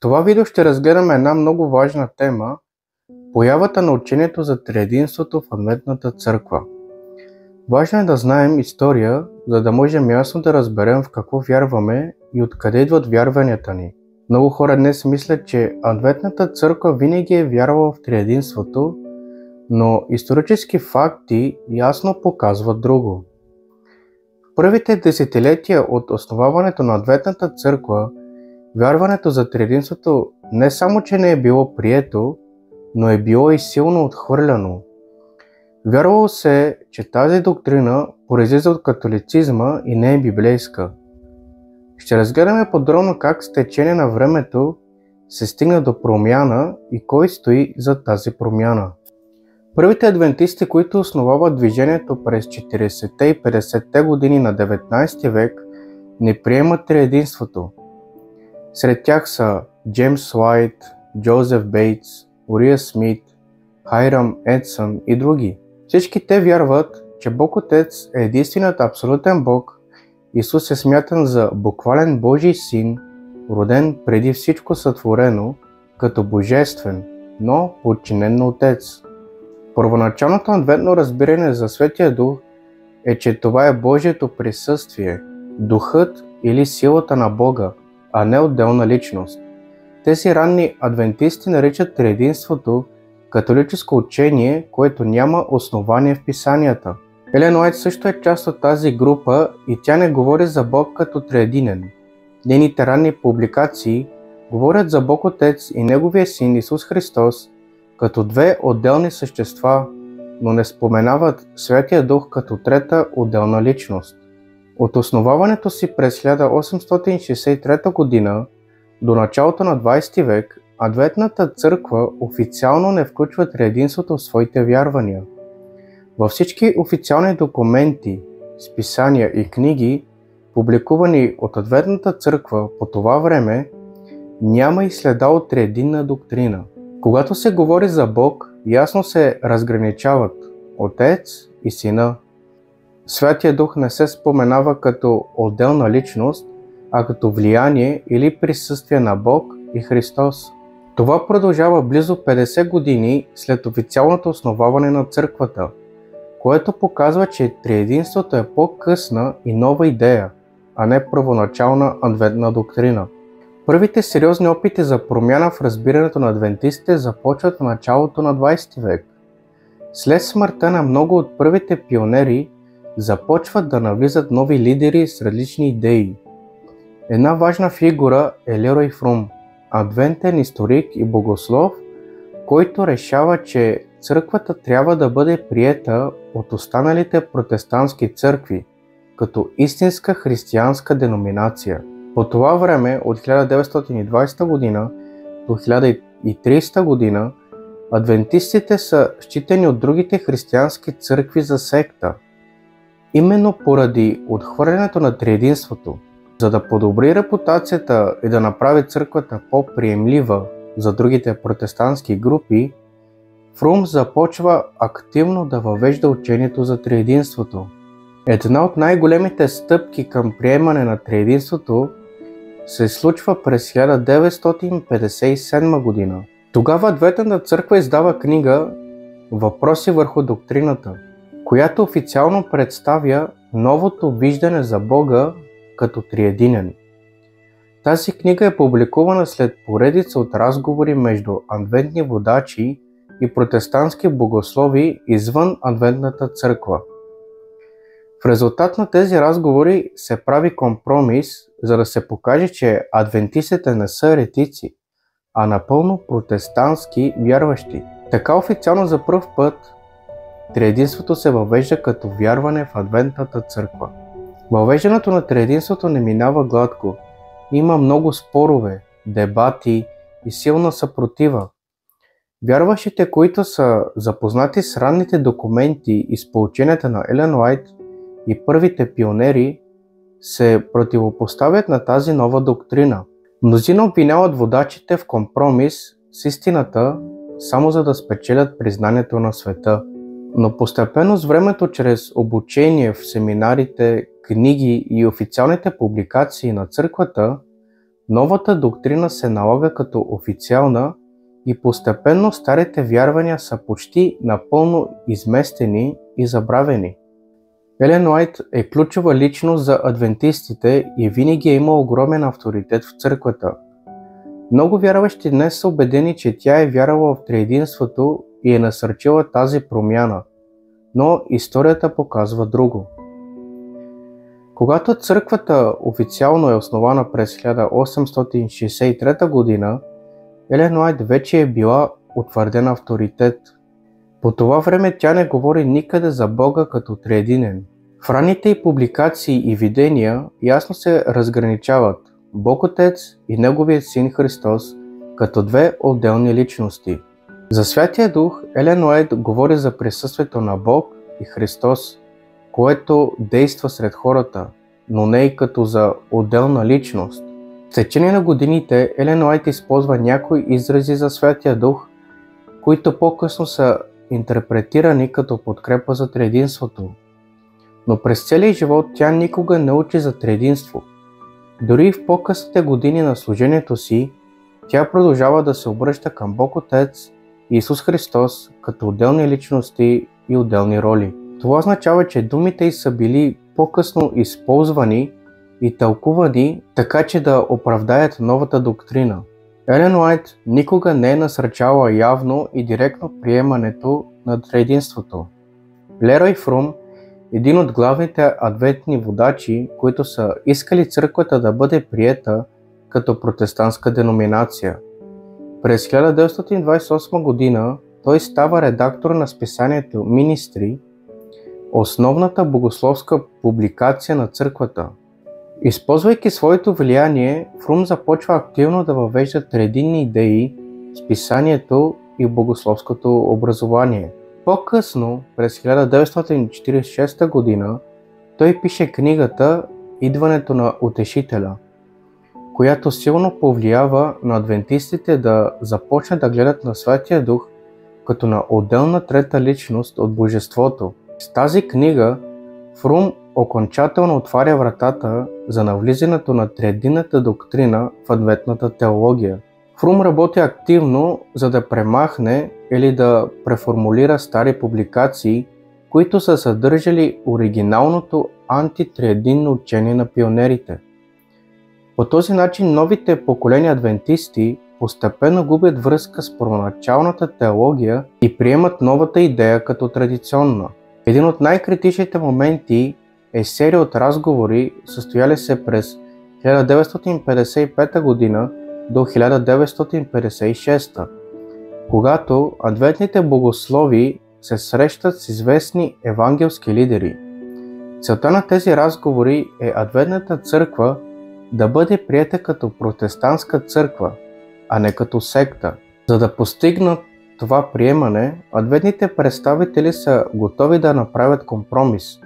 това видео ще разгледаме една много важна тема – появата на учението за триединството в Адвентната църква. Важно е да знаем история, за да можем ясно да разберем в какво вярваме и откъде идват вярванията ни. Много хора днес мислят, че Адвентната църква винаги е вярвала в триединството, но исторически факти ясно показват друго. В първите десетилетия от основаването на Адвентната църква, вярването за триединството не само, че не е било прието, но е било и силно отхвърляно. Вярвало се, че тази доктрина произлиза от католицизма и не е библейска. Ще разгледаме подробно как с течение на времето се стигна до промяна и кой стои зад тази промяна. Първите адвентисти, които основават движението през 40-те и 50-те години на 19 век, не приемат триединството. Сред тях са Джеймс Уайт, Джозеф Бейтс, Урия Смит, Хайрам Едсън и други. Всички те вярват, че Бог Отец е единственият абсолютен Бог. Исус е смятан за буквален Божий син, роден преди всичко сътворено, като божествен, но подчинен на Отец. Първоначалното адвентно разбиране за Светия Дух е, че това е Божието присъствие, Духът или силата на Бога, а не отделна личност. Тези ранни адвентисти наричат триединството католическо учение, което няма основание в писанията. Елен Уайт също е част от тази група и тя не говори за Бог като триединен. Нейните ранни публикации говорят за Бог Отец и Неговия Син Исус Христос като две отделни същества, но не споменават Святия Дух като трета отделна личност. От основаването си през 1863 година до началото на 20 век, Адвентната църква официално не включва триединството в своите вярвания. Във всички официални документи, списания и книги, публикувани от Адвентната църква по това време, няма и следа от триединна доктрина. Когато се говори за Бог, ясно се разграничават Отец и Сина. Святия Дух не се споменава като отделна личност, а като влияние или присъствие на Бог и Христос. Това продължава близо 50 години след официалното основаване на църквата, което показва, че триединството е по-късна и нова идея, а не първоначална адвентна доктрина. Първите сериозни опити за промяна в разбирането на адвентистите започват в началото на 20 век. След смъртта на много от първите пионери започват да навлизат нови лидери с различни идеи. Една важна фигура е Лерой Фрум, адвентен историк и богослов, който решава, че църквата трябва да бъде приета от останалите протестантски църкви, като истинска християнска деноминация. По това време, от 1920 година до 1030 година, адвентистите са считани от другите християнски църкви за секта. Именно поради отхвърлянето на триединството, за да подобри репутацията и да направи църквата по-приемлива за другите протестантски групи, Фрум започва активно да въвежда учението за триединството. Една от най-големите стъпки към приемане на триединството се случва през 1957 година. Тогава Адвентната църква издава книга "Въпроси върху доктрината", която официално представя новото виждане за Бога като триединен. Тази книга е публикувана след поредица от разговори между адвентни водачи и протестантски богослови извън Адвентната църква. В резултат на тези разговори се прави компромис, за да се покаже, че адвентистите не са еретици, а напълно протестантски вярващи. Така официално за пръв път триединството се въвежда като вярване в Адвентната църква. Въвеждането на триединството не минава гладко. Има много спорове, дебати и силна съпротива. Вярващите, които са запознати с ранните документи и с поученията на Елен Уайт и първите пионери, се противопоставят на тази нова доктрина. Мнозина обвиняват водачите в компромис с истината, само за да спечелят признанието на света. Но постепенно с времето, чрез обучение в семинарите, книги и официалните публикации на църквата, Новата доктрина се налага като официална и постепенно старите вярвания са почти напълно изместени и забравени. Елен Уайт е ключова личност за адвентистите и винаги е имал огромен авторитет в църквата. Много вярващи днес са убедени, че тя е вярвала в триединството и е насърчила тази промяна, но историята показва друго. Когато църквата официално е основана през 1863 година, Елен Уайт вече е била утвърден авторитет. По това време тя не говори никъде за Бога като триединен. В ранните й публикации и видения ясно се разграничават Бог Отец и Неговият Син Христос като две отделни личности. За Святия Дух Елен Уайт говори за присъствието на Бог и Христос, което действа сред хората, но не и като за отделна личност. В течение на годините Елен Уайт използва някои изрази за Святия Дух, които по-късно са интерпретирани като подкрепа за триединството. Но през целия живот тя никога не учи за триединство. Дори в по-късните години на служението си, тя продължава да се обръща към Бог Отец и Исус Христос като отделни личности и отделни роли. Това означава, че думите й са били по-късно използвани и тълкувани така, че да оправдаят новата доктрина. Елен Уайт никога не е насърчала явно и директно приемането на триединството. Лерой Фрум, един от главните адвентни водачи, които са искали църквата да бъде приета като протестантска деноминация. През 1928 година той става редактор на списанието Ministry, основната богословска публикация на църквата. Използвайки своето влияние, Фрум започва активно да въвежда триединни идеи в списанието и богословското образование. По-късно, през 1946 година, той пише книгата "Идването на Утешителя", която силно повлиява на адвентистите да започнат да гледат на Святия Дух като на отделна трета личност от Божеството. С тази книга Фрум окончателно отваря вратата за навлизането на триединната доктрина в адвентната теология. Фрум работи активно, за да премахне или да преформулира стари публикации, които са съдържали оригиналното антитриединно учение на пионерите. По този начин новите поколения адвентисти постепенно губят връзка с първоначалната теология и приемат новата идея като традиционна. Един от най-критичните моменти е серия от разговори, състояли се през 1955 година до 1956, когато адвентните богослови се срещат с известни евангелски лидери. Целта на тези разговори е адвентната църква да бъде приета като протестантска църква, а не като секта. За да постигнат това приемане, адвентните представители са готови да направят компромис,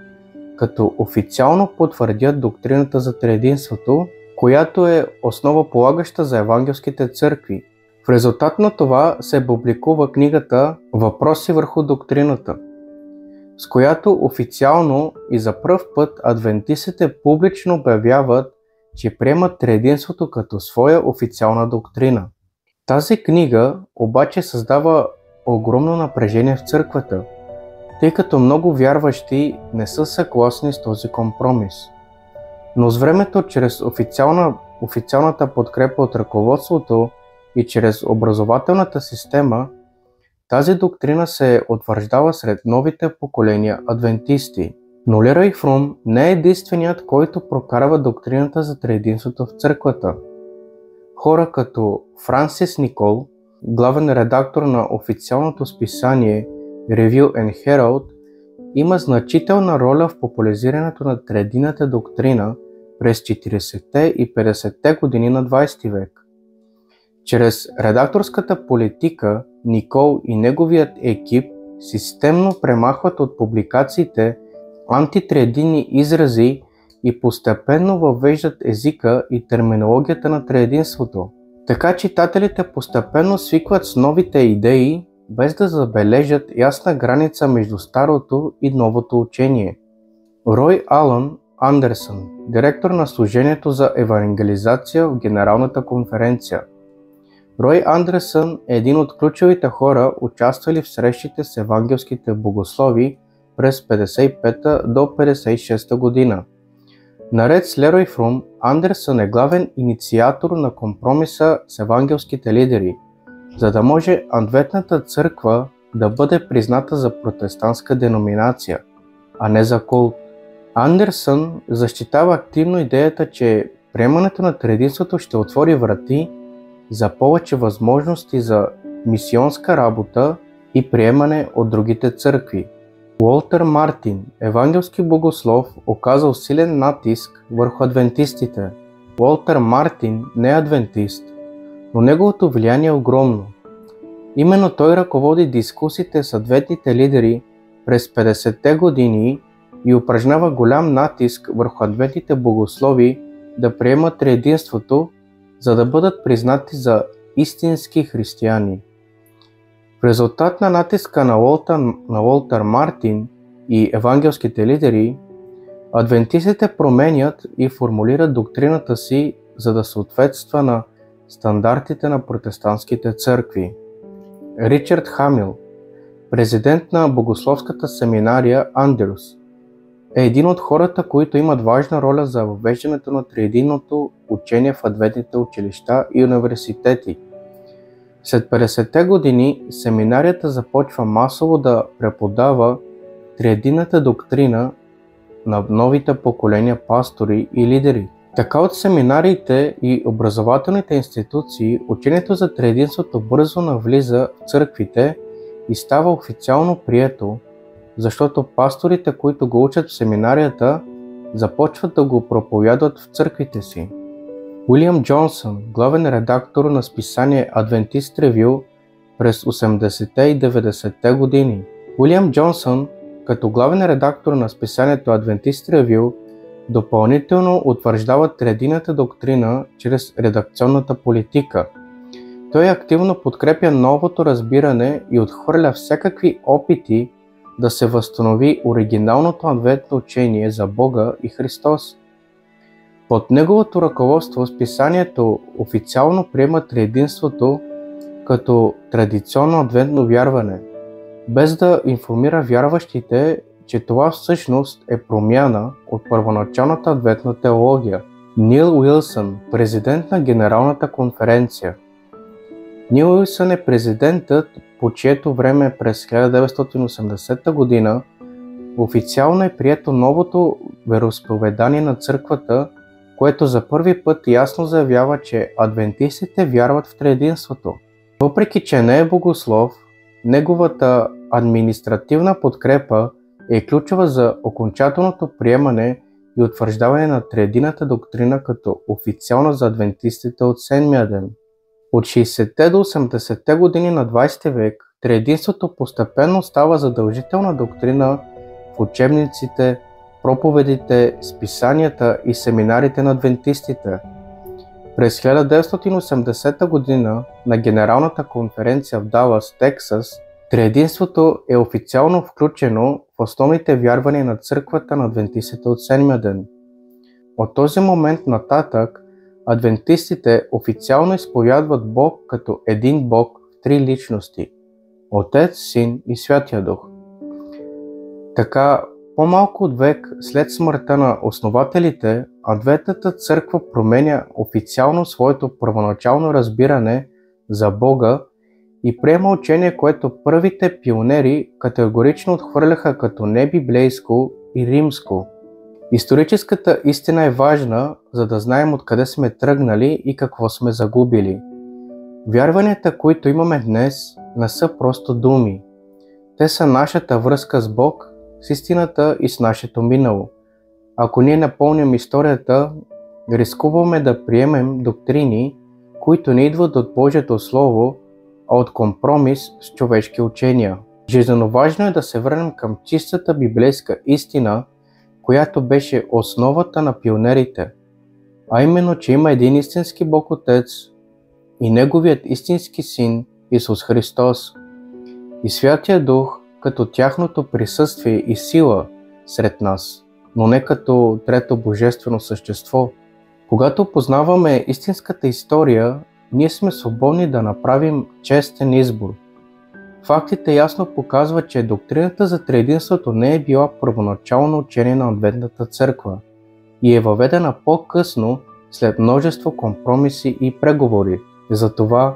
като официално потвърдят доктрината за триединството, която е основополагаща за евангелските църкви. В резултат на това се публикува книгата "Въпроси върху доктрината", с която официално и за пръв път адвентистите публично обявяват, че приемат триединството като своя официална доктрина. Тази книга обаче създава огромно напрежение в църквата, тъй като много вярващи не са съгласни с този компромис. Но с времето, чрез официалната подкрепа от ръководството и чрез образователната система, тази доктрина се утвърждава сред новите поколения адвентисти. Но Лерой Фрум не е единственият, който прокарва доктрината за триединството в църквата. Хора като Франсис Никол, главен редактор на официалното списание Review and Herald, има значителна роля в популяризирането на триединната доктрина през 40-те и 50-те години на 20 век. Чрез редакторската политика Никол и неговият екип системно премахват от публикациите антитриединни изрази и постепенно въвеждат езика и терминологията на триединството. Така читателите постепенно свикват с новите идеи, без да забележат ясна граница между старото и новото учение. Рой Алън, Андерсън, директор на служението за евангелизация в Генералната конференция. Рой Андерсън е един от ключовите хора, участвали в срещите с евангелските богослови през 55 до 56 година. Наред с Лерой Фрум, Андерсън е главен инициатор на компромиса с евангелските лидери, за да може Адвентната църква да бъде призната за протестантска деноминация, а не за култ. Андерсън защитава активно идеята, че приемането на триединството ще отвори врати за повече възможности за мисионска работа и приемане от другите църкви. Уолтер Мартин, евангелски богослов, оказал силен натиск върху адвентистите. Уолтер Мартин не е адвентист, но неговото влияние е огромно. Именно той ръководи дискусиите с адвентните лидери през 50-те години и упражнява голям натиск върху адвентните богослови да приемат триединството, за да бъдат признати за истински християни. В резултат на натиска на Уолтер Мартин и евангелските лидери, адвентистите променят и формулират доктрината си, за да съответства на стандартите на протестантските църкви. Ричард Хамил, президент на богословската семинария Андрюс, е един от хората, които имат важна роля за въвеждането на триединното учение в адвентните училища и университети. След 50-те години семинарията започва масово да преподава триединната доктрина на новите поколения пастори и лидери. Така от семинариите и образователните институции учението за триединството бързо навлиза в църквите и става официално прието, защото пасторите, които го учат в семинарията, започват да го проповядват в църквите си. Уилям Джонсън, главен редактор на списание Adventist Review през 80-те и 90-те години. Уилям Джонсън, като главен редактор на списанието Adventist Review, допълнително утвърждава триединната доктрина чрез редакционната политика. Той активно подкрепя новото разбиране и отхвърля всякакви опити да се възстанови оригиналното адвентно учение за Бога и Христос. Под неговото ръководство списанието официално приема триединството като традиционно адвентно вярване, без да информира вярващите, че това всъщност е промяна от първоначалната адвентна теология. Нил Уилсън, президент на Генералната конференция. Нил Уилсън е президентът, по чието време през 1980 година официално е прието новото вероизповедание на църквата, което за първи път ясно заявява, че адвентистите вярват в триединството. Въпреки че не е богослов, неговата административна подкрепа е ключова за окончателното приемане и утвърждаване на триединната доктрина като официална за адвентистите от седмия ден. От 60-те до 80-те години на 20 век триединството постепенно става задължителна доктрина в учебниците, проповедите, списанията и семинарите на адвентистите. През 1980 година на Генералната конференция в Далас, Тексас, триединството е официално включено в основните вярвания на църквата на адвентистите от седмия ден. От този момент нататък адвентистите официално изповядват Бог като един Бог в три личности – Отец, Син и Святия Дух. Така, по-малко от век след смъртта на основателите, Адвентната църква променя официално своето първоначално разбиране за Бога и приема учение, което първите пионери категорично отхвърляха като небиблейско и римско. Историческата истина е важна, за да знаем откъде сме тръгнали и какво сме загубили. Вярванията, които имаме днес, не са просто думи. Те са нашата връзка с Бог, с истината и с нашето минало. Ако ние напомним историята, рискуваме да приемем доктрини, които не идват от Божието Слово, а от компромис с човешки учения. Жизнено важно е да се върнем към чистата библейска истина, която беше основата на пионерите, а именно, че има един истински Бог Отец и Неговият истински Син Исус Христос и Святия Дух като тяхното присъствие и сила сред нас. но не като трето божествено същество. Когато познаваме истинската история, ние сме свободни да направим честен избор. Фактите ясно показват, че доктрината за триединството не е била първоначално учение на Адвентната църква и е въведена по-късно след множество компромиси и преговори. Затова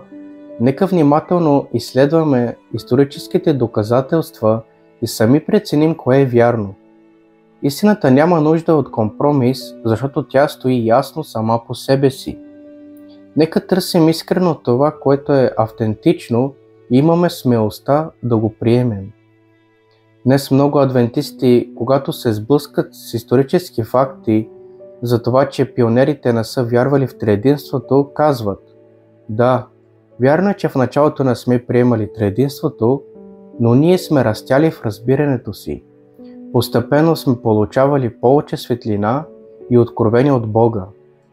нека внимателно изследваме историческите доказателства и сами преценим кое е вярно. Истината няма нужда от компромис, защото тя стои ясно сама по себе си. Нека търсим искрено това, което е автентично и имаме смелостта да го приемем. Днес много адвентисти, когато се сблъскат с исторически факти за това, че пионерите не са вярвали в триединството, казват: да, вярно е, че в началото не сме приемали триединството, но ние сме растяли в разбирането си. Постепенно сме получавали повече светлина и откровение от Бога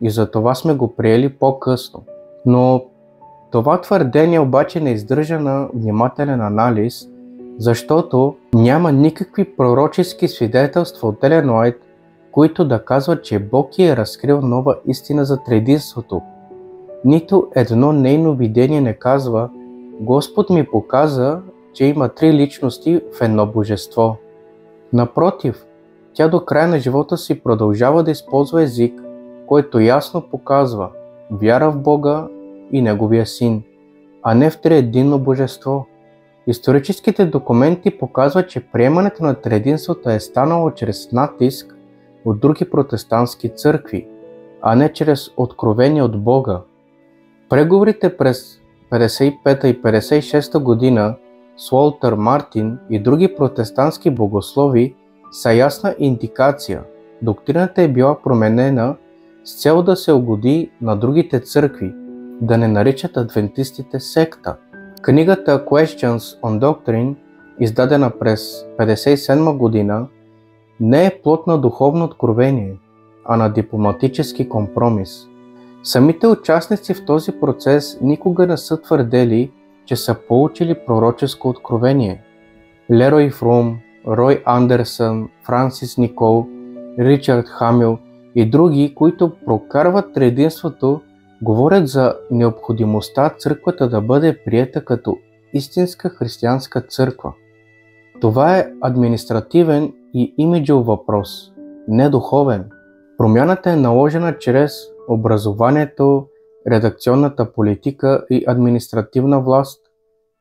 и за това сме го приели по-късно. Но това твърдение обаче не издържа на внимателен анализ, защото няма никакви пророчески свидетелства от Елен Уайт, които да казват, че Бог е разкрил нова истина за триединството. Нито едно нейно видение не казва: Господ ми показа, че има три личности в едно божество. Напротив, тя до края на живота си продължава да използва език, който ясно показва вяра в Бога и Неговия Син, а не в триединно божество. Историческите документи показват, че приемането на триединството е станало чрез натиск от други протестантски църкви, а не чрез откровение от Бога. Преговорите през 55 и 56 година с Уолтер Мартин и други протестантски богослови са ясна индикация. Доктрината е била променена с цел да се угоди на другите църкви, да не наричат адвентистите секта. Книгата Questions on Doctrine, издадена през 57 година, не е плод на духовно откровение, а на дипломатически компромис. Самите участници в този процес никога не са твърдели, че са получили пророческо откровение. Лерой Фрум, Рой Андерсън, Франсис Никол, Ричард Хамил и други, които прокарват триединството, говорят за необходимостта църквата да бъде приета като истинска християнска църква. Това е административен и имиджов въпрос, не духовен. Промяната е наложена чрез образованието, редакционната политика и административна власт,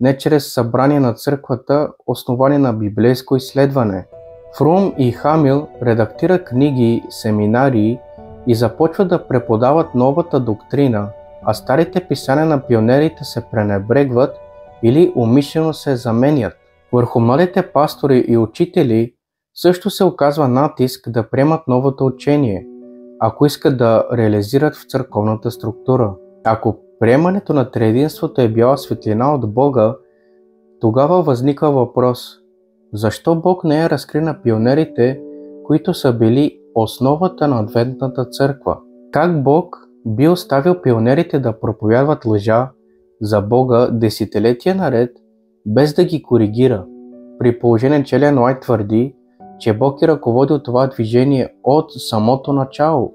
не чрез събрание на църквата, основани на библейско изследване. Фрум и Хамил редактира книги, семинари и започват да преподават новата доктрина, а старите писания на пионерите се пренебрегват или умишлено се заменят. Върху младите пастори и учители също се оказва натиск да приемат новото учение, ако искат да реализират в църковната структура. Ако приемането на триединството е била светлина от Бога, тогава възниква въпрос: защо Бог не е разкрил на пионерите, които са били основата на Адвентната църква? Как Бог би оставил пионерите да проповядват лъжа за Бога десетилетия наред, без да ги коригира, при положение, че Елен Уайт твърди, че Бог е ръководил това движение от самото начало?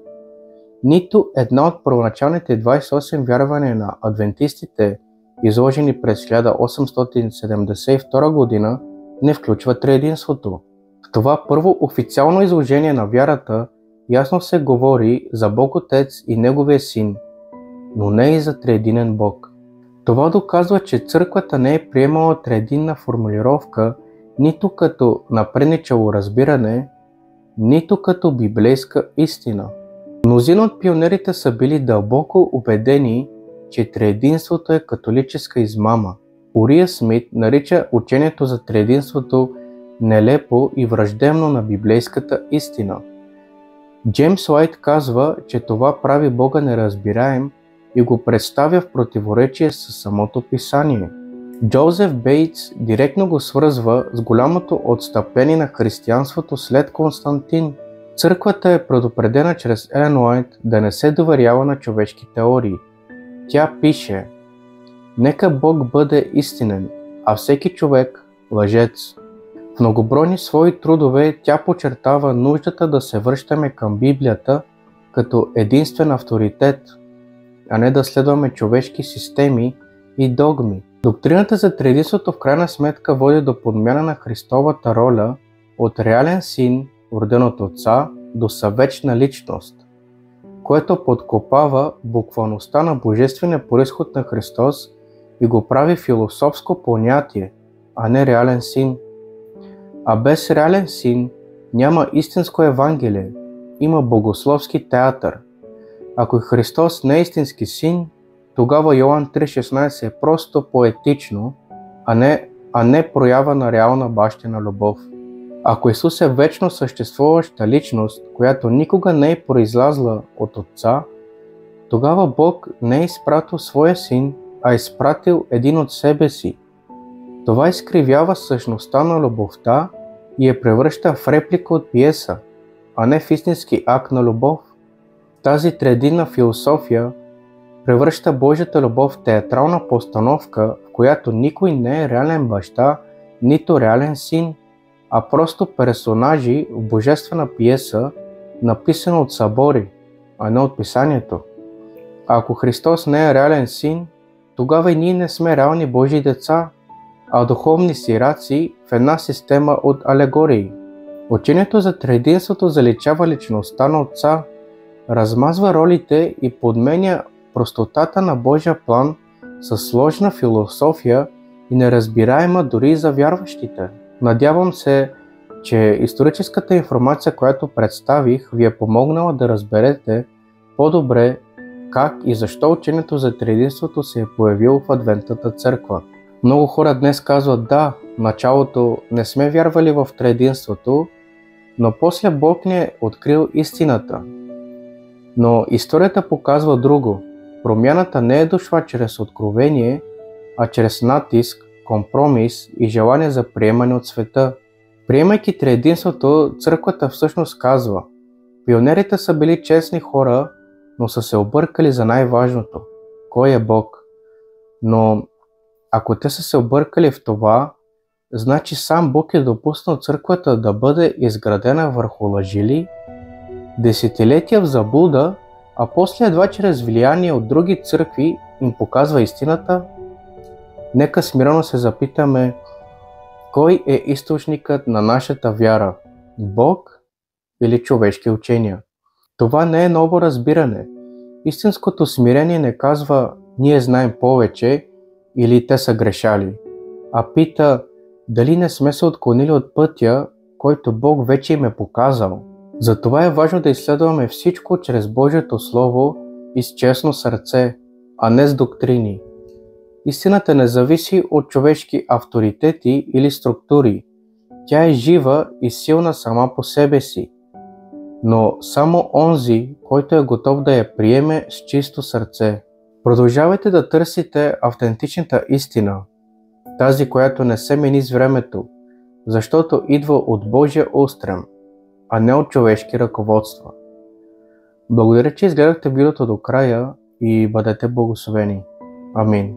Нито една от първоначалните 28 вярвания на адвентистите, изложени през 1872 година, не включва триединството. В това първо официално изложение на вярата ясно се говори за Бог Отец и Неговия Син, но не и за триединен Бог. Това доказва, че църквата не е приемала триединна формулировка нито като напредничало разбиране, нито като библейска истина. Мнозина от пионерите са били дълбоко убедени, че триединството е католическа измама. Урия Смит нарича учението за триединството нелепо и враждебно на библейската истина. Джеймс Уайт казва, че това прави Бога неразбираем и го представя в противоречие с самото писание. Джозеф Бейтс директно го свързва с голямото отстъпление на християнството след Константин. Църквата е предупредена чрез Елен Уайт да не се доверява на човешки теории. Тя пише: нека Бог бъде истинен, а всеки човек лъжец. В многобройни свои трудове тя подчертава нуждата да се връщаме към Библията като единствен авторитет, а не да следваме човешки системи и догми. Доктрината за триединството в крайна сметка води до подмяна на Христовата роля от реален син, роден от Отца, до съвечна личност, което подкопава буквалността на божествения произход на Христос и го прави философско понятие, а не реален син. А без реален син няма истинско Евангелие, има богословски театър. Ако Христос не е истински син, тогава Йоан 3,16 е просто поетично, а не проява на реална бащина любов. Ако Исус е вечно съществуваща личност, която никога не е произлязла от Отца, тогава Бог не е изпратил своя син, а е изпратил един от себе си. Това изкривява същността на любовта и я превръща в реплика от пиеса, а не в истински акт на любов. Тази триединна философия превръща Божията любов в театрална постановка, в която никой не е реален баща, нито реален син, а просто персонажи в божествена пиеса, написана от събори, а не от писанието. А ако Христос не е реален син, тогава и ние не сме реални Божии деца, а духовни сираци в една система от алегории. Учението за триединството заличава личността на Отца, размазва ролите и подменя простотата на Божия план със сложна философия и неразбираема дори за вярващите. Надявам се, че историческата информация, която представих, ви е помогнала да разберете по-добре как и защо учението за триединството се е появило в Адвентната църква. Много хора днес казват: да, в началото не сме вярвали в триединството, но после Бог ни е открил истината. Но историята показва друго. Промяната не е дошла чрез откровение, а чрез натиск, компромис и желание за приемане от света. Приемайки триединството, църквата всъщност казва: пионерите са били честни хора, но са се объркали за най-важното – кой е Бог. Но ако те са се объркали в това, значи сам Бог е допуснал църквата да бъде изградена върху лъжили, десетилетия в заблуда, а после едва чрез влияние от други църкви им показва истината. Нека смирено се запитаме: кой е източникът на нашата вяра? Бог или човешки учения? Това не е ново разбиране. Истинското смирение не казва: ние знаем повече или те са грешали, а пита дали не сме се отклонили от пътя, който Бог вече им е показал. Затова е важно да изследваме всичко чрез Божието Слово и с честно сърце, а не с доктрини. Истината не зависи от човешки авторитети или структури. Тя е жива и силна сама по себе си. Но само онзи, който е готов да я приеме с чисто сърце. Продължавайте да търсите автентичната истина, тази, която не се мени с времето, защото идва от Божия устрем, а не от човешки ръководства. Благодаря, че изгледахте видеото до края и бъдете благословени. Амин.